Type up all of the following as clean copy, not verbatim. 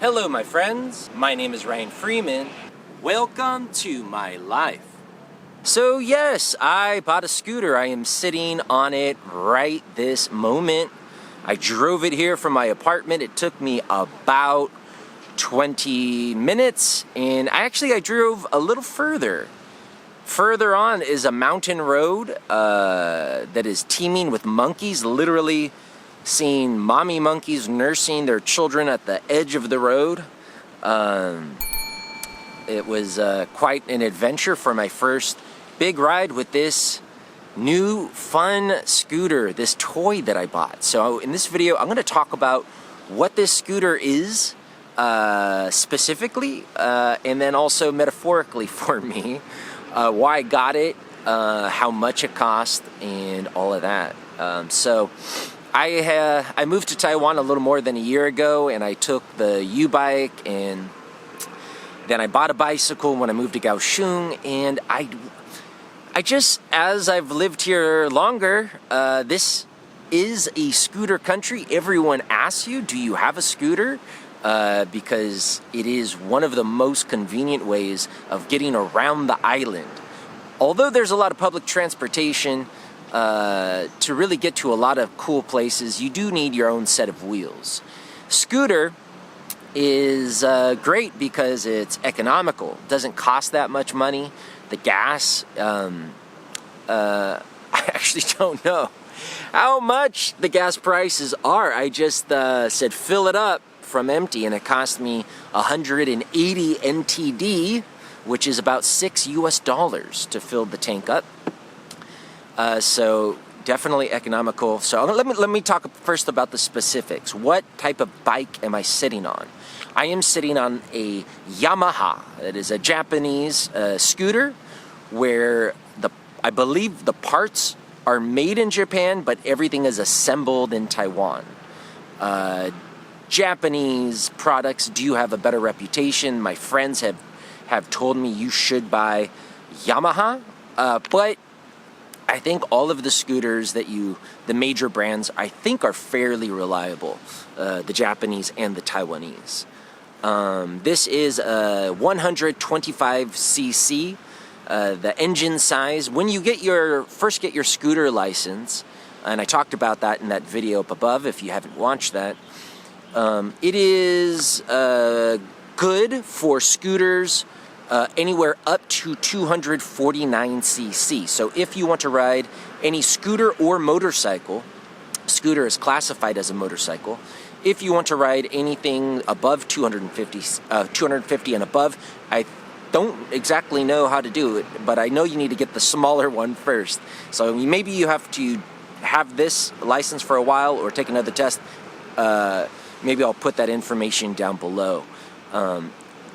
Hello my friends, my name is Ryan Freeman. Welcome to my life. So yes, I bought a scooter. I am sitting on it right this moment. I drove it here from my apartment. It took me about 20 minutes and I drove a little further. Further on is a mountain road that is teeming with monkeys, literally seeing mommy monkeys nursing their children at the edge of the road. It was quite an adventure for my first big ride with this new fun scooter, this toy that I bought. So in this video, I'm going to talk about what this scooter is specifically, and then also metaphorically for me, why I got it, how much it cost, and all of that. So I moved to Taiwan a little more than a year ago, and I took the U-bike, and then I bought a bicycle when I moved to Kaohsiung, and I just, as I've lived here longer, this is a scooter country. Everyone asks you, do you have a scooter? Because it is one of the most convenient ways of getting around the island. Although there's a lot of public transportation, to really get to a lot of cool places, you do need your own set of wheels. Scooter is great because it's economical. It doesn't cost that much money. The gas, I actually don't know how much the gas prices are. I just said fill it up from empty, and it cost me 180 NTD, which is about $6 to fill the tank up. So definitely economical. So let me talk first about the specifics. What type of bike am I sitting on? I am sitting on a Yamaha. It is a Japanese scooter where I believe the parts are made in Japan, but everything is assembled in Taiwan. Japanese products do have a better reputation. My friends have told me you should buy Yamaha, but I think all of the scooters the major brands, I think are fairly reliable, the Japanese and the Taiwanese. This is a 125cc, the engine size. When you first get your scooter license, and I talked about that in that video up above if you haven't watched that, it is good for scooters anywhere up to 249cc. So if you want to ride any scooter or motorcycle, scooter is classified as a motorcycle. If you want to ride anything above 250 and above, I don't exactly know how to do it, but I know you need to get the smaller one first. So maybe you have to have this license for a while or take another test. Maybe I'll put that information down below.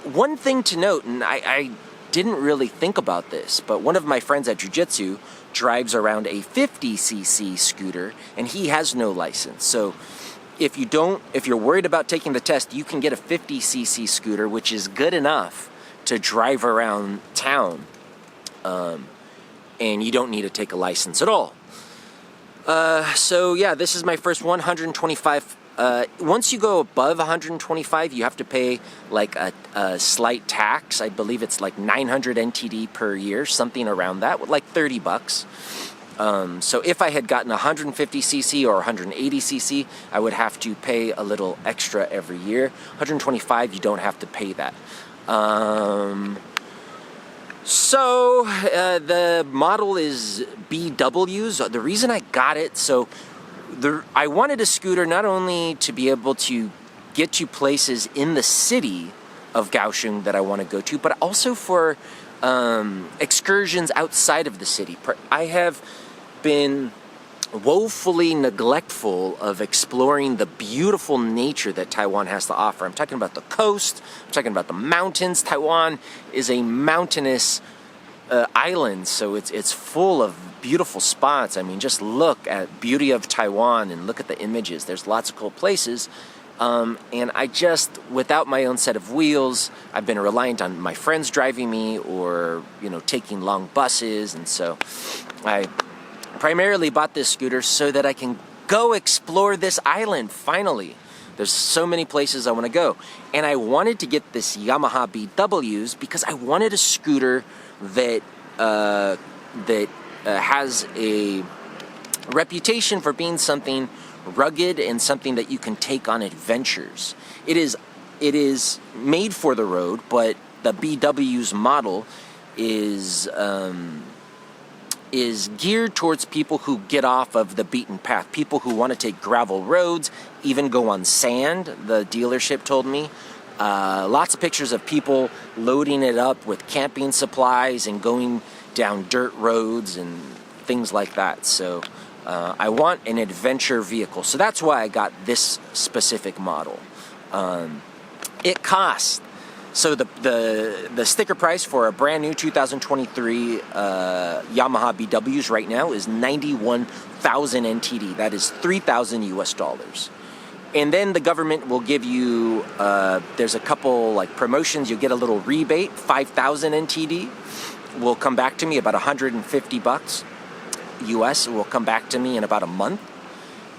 One thing to note, and I didn't really think about this, but one of my friends at Jiu-Jitsu drives around a 50cc scooter, and he has no license. So if you're worried about taking the test, you can get a 50cc scooter, which is good enough to drive around town, and you don't need to take a license at all. So yeah, this is my first 125. Once you go above 125, you have to pay like a slight tax. I believe it's like 900 NTD per year, something around that, with like 30 bucks. So if I had gotten 150cc or 180cc, I would have to pay a little extra every year. 125, you don't have to pay that. So the model is BW's. The reason I got it, I wanted a scooter not only to be able to get to places in the city of Kaohsiung that I want to go to, but also for excursions outside of the city. I have been woefully neglectful of exploring the beautiful nature that Taiwan has to offer. I'm talking about the coast, I'm talking about the mountains. Taiwan is a mountainous island, so it's full of beautiful spots. I mean, just look at beauty of Taiwan and look at the images. There's lots of cool places. And I just, without my own set of wheels, I've been reliant on my friends driving me or, taking long buses. And so I primarily bought this scooter so that I can go explore this island, finally. There's so many places I want to go. And I wanted to get this Yamaha BWs because I wanted a scooter that has a reputation for being something rugged and something that you can take on adventures. It is made for the road, but the BW's model is geared towards people who get off of the beaten path, people who want to take gravel roads, even go on sand, the dealership told me. Lots of pictures of people loading it up with camping supplies and going down dirt roads and things like that. So I want an adventure vehicle. So that's why I got this specific model. It costs, so the sticker price for a brand new 2023 Yamaha BWs right now is 91,000 NTD. That is 3,000 US dollars. And then the government will give you, there's a couple like promotions, you'll get a little rebate, 5,000 NTD will come back to me, about 150 bucks US will come back to me in about a month.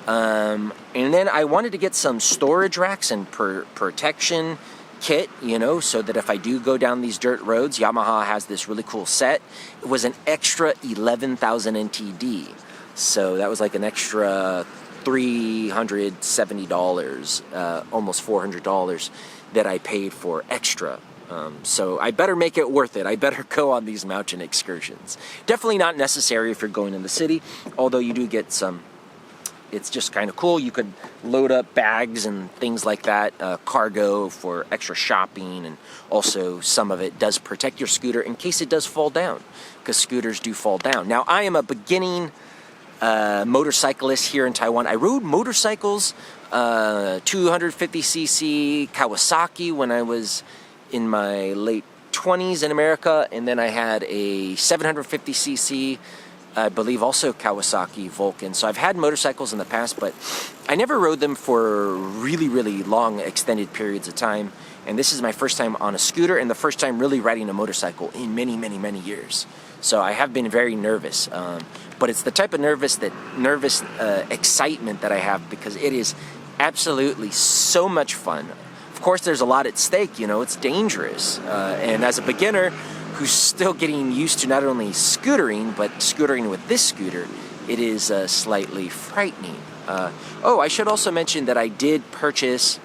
And then I wanted to get some storage racks and protection kit, you know, so that if I do go down these dirt roads, Yamaha has this really cool set. It was an extra 11,000 NTD. So that was like an extra $370, almost $400 that I paid for extra. So I better make it worth it. I better go on these mountain excursions. Definitely not necessary if you're going in the city, although you do get some. It's just kind of cool. You could load up bags and things like that, cargo for extra shopping, and also some of it does protect your scooter in case it does fall down, because scooters do fall down. Now, I am a beginning motorcyclist here in Taiwan. I rode motorcycles, 250cc Kawasaki when I was in my late 20s in America, and then I had a 750cc I believe also Kawasaki Vulcan. So I've had motorcycles in the past, but I never rode them for really, really long extended periods of time. And this is my first time on a scooter and the first time really riding a motorcycle in many, many, many years. So I have been very nervous. But it's the type of nervous excitement that I have, because it is absolutely so much fun. Of course, there's a lot at stake, you know, it's dangerous. And as a beginner who's still getting used to not only scootering, but scootering with this scooter, it is slightly frightening. I should also mention that I did purchase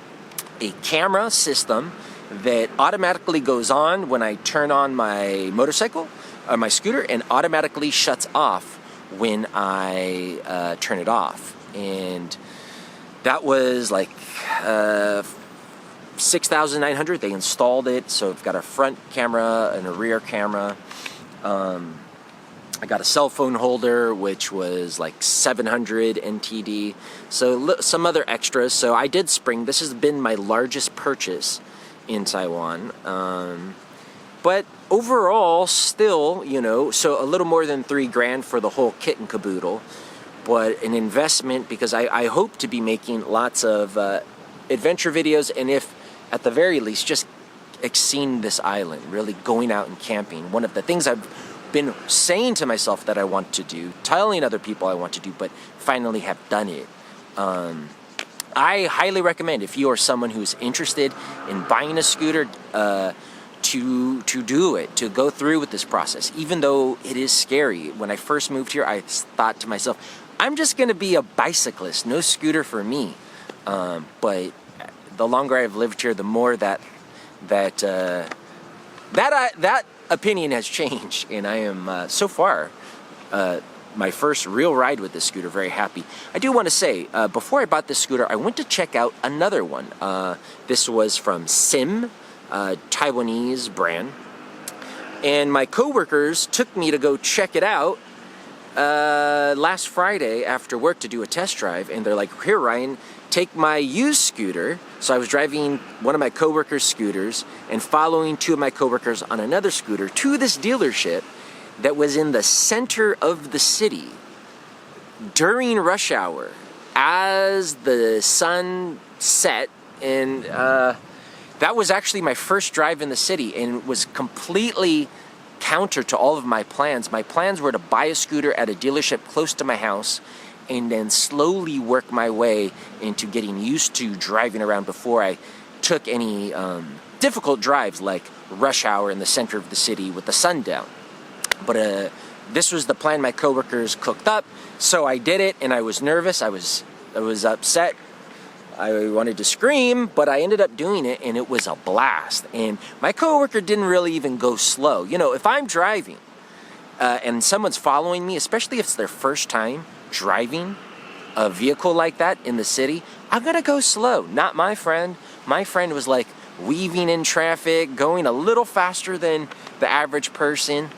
a camera system that automatically goes on when I turn on my motorcycle, or my scooter, and automatically shuts off when I turn it off. And that was like 6,900. They installed it, so I've got a front camera and a rear camera. I got a cell phone holder, which was like 700 NTD. So some other extras. So I did spring. This has been my largest purchase in Taiwan. But overall, still, you know, so a little more than $3,000 for the whole kit and caboodle. But an investment, because I hope to be making lots of adventure videos, and if at the very least just seeing this island, really going out and camping. One of the things I've been saying to myself that I want to do, telling other people I want to do, but finally have done it. I highly recommend, if you are someone who's interested in buying a scooter, to do it, to go through with this process. Even though it is scary. When I first moved here, I thought to myself, I'm just going to be a bicyclist, no scooter for me. But the longer I've lived here, the more that opinion has changed, and I am so far my first real ride with this scooter, very happy. I do want to say, before I bought this scooter, I went to check out another one. This was from Sim, Taiwanese brand, and my coworkers took me to go check it out last Friday after work to do a test drive, and they're like, here, Ryan, take my used scooter. So I was driving one of my coworkers' scooters and following two of my coworkers on another scooter to this dealership that was in the center of the city during rush hour as the sun set. And that was actually my first drive in the city, and it was completely counter to all of my plans. My plans were to buy a scooter at a dealership close to my house and then slowly work my way into getting used to driving around before I took any difficult drives like rush hour in the center of the city with the sun down. But this was the plan my coworkers cooked up, so I did it, and I was nervous, I was upset, I wanted to scream, but I ended up doing it, and it was a blast. And my coworker didn't really even go slow. You know, if I'm driving and someone's following me, especially if it's their first time driving a vehicle like that in the city, I'm gonna go slow. Not my friend. My friend was like weaving in traffic, going a little faster than the average person,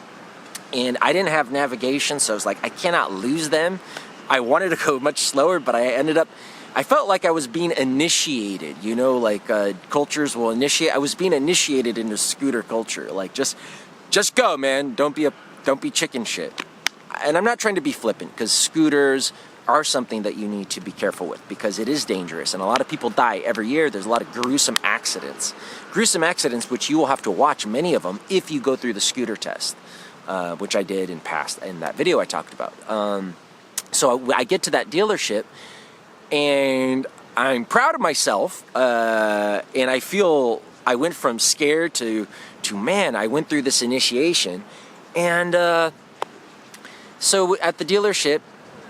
and I didn't have navigation, so I was like, I cannot lose them. I wanted to go much slower, but I felt like I was being initiated, you know, like cultures will initiate. I was being initiated into scooter culture. Like, just go, man. Don't be chicken shit. And I'm not trying to be flippant, because scooters are something that you need to be careful with, because it is dangerous, and a lot of people die every year. There's a lot of gruesome accidents, which you will have to watch many of them if you go through the scooter test, which I did in that video I talked about. So I get to that dealership, and I'm proud of myself, and I feel I went from scared to man, I went through this initiation. And so at the dealership,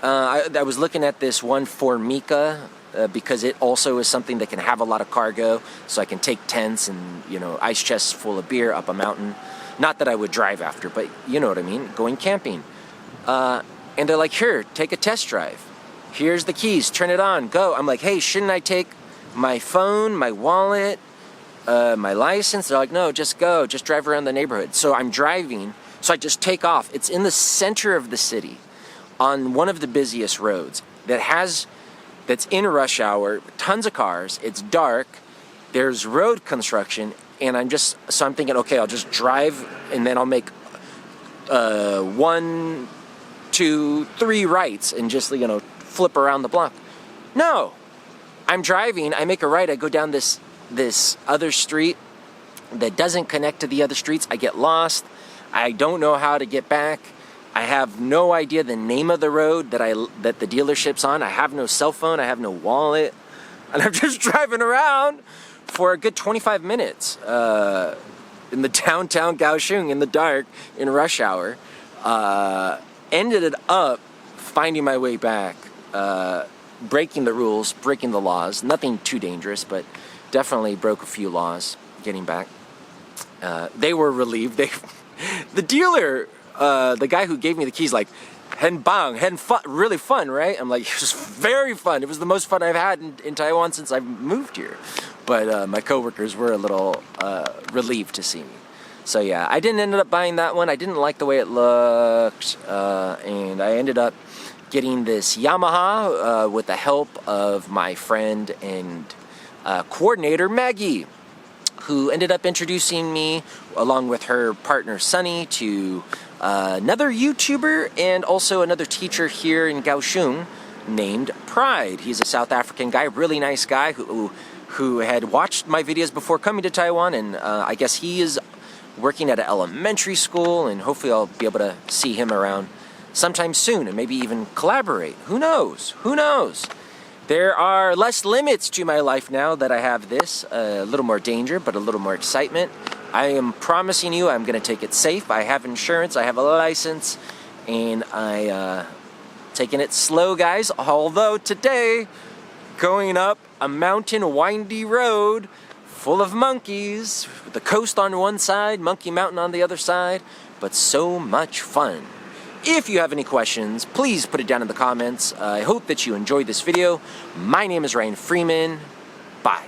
I was looking at this one Formica, because it also is something that can have a lot of cargo, so I can take tents and, you know, ice chests full of beer up a mountain. Not that I would drive after, but you know what I mean, going camping. And they're like, here, take a test drive. Here's the keys, turn it on, go. I'm like, hey, shouldn't I take my phone, my wallet, my license? They're like, no, just go, just drive around the neighborhood. So I'm driving, so I just take off. It's in the center of the city, on one of the busiest roads that's in rush hour, tons of cars, it's dark, there's road construction, and I'm thinking, okay, I'll just drive, and then I'll make 1, 2, 3 rights, and just, you know, flip around the block. No, I'm driving, I make a right, I go down this other street that doesn't connect to the other streets, I get lost, I don't know how to get back, I have no idea the name of the road that the dealership's on. I have no cell phone. I have no wallet. And I'm just driving around for a good 25 minutes in the downtown Kaohsiung in the dark in rush hour. Ended up finding my way back, breaking the rules, breaking the laws. Nothing too dangerous, but definitely broke a few laws getting back. They were relieved. The dealer... the guy who gave me the keys, like, hen bang, really fun, right? I'm like, it was very fun. It was the most fun I've had in Taiwan since I've moved here. But my coworkers were a little relieved to see me. So yeah, I didn't end up buying that one. I didn't like the way it looked, and I ended up getting this Yamaha with the help of my friend and coordinator Maggie, who ended up introducing me, along with her partner Sunny, to another YouTuber and also another teacher here in Kaohsiung named Pride. He's a South African guy, really nice guy who had watched my videos before coming to Taiwan, and I guess he is working at an elementary school, and hopefully I'll be able to see him around sometime soon and maybe even collaborate. Who knows? Who knows? There are less limits to my life now that I have this. A little more danger, but a little more excitement. I am promising you I'm going to take it safe. I have insurance, I have a license, and taking it slow, guys. Although today, going up a mountain windy road full of monkeys, with the coast on one side, Monkey Mountain on the other side, but so much fun. If you have any questions, please put it down in the comments. I hope that you enjoyed this video. My name is Ryan Freeman. Bye.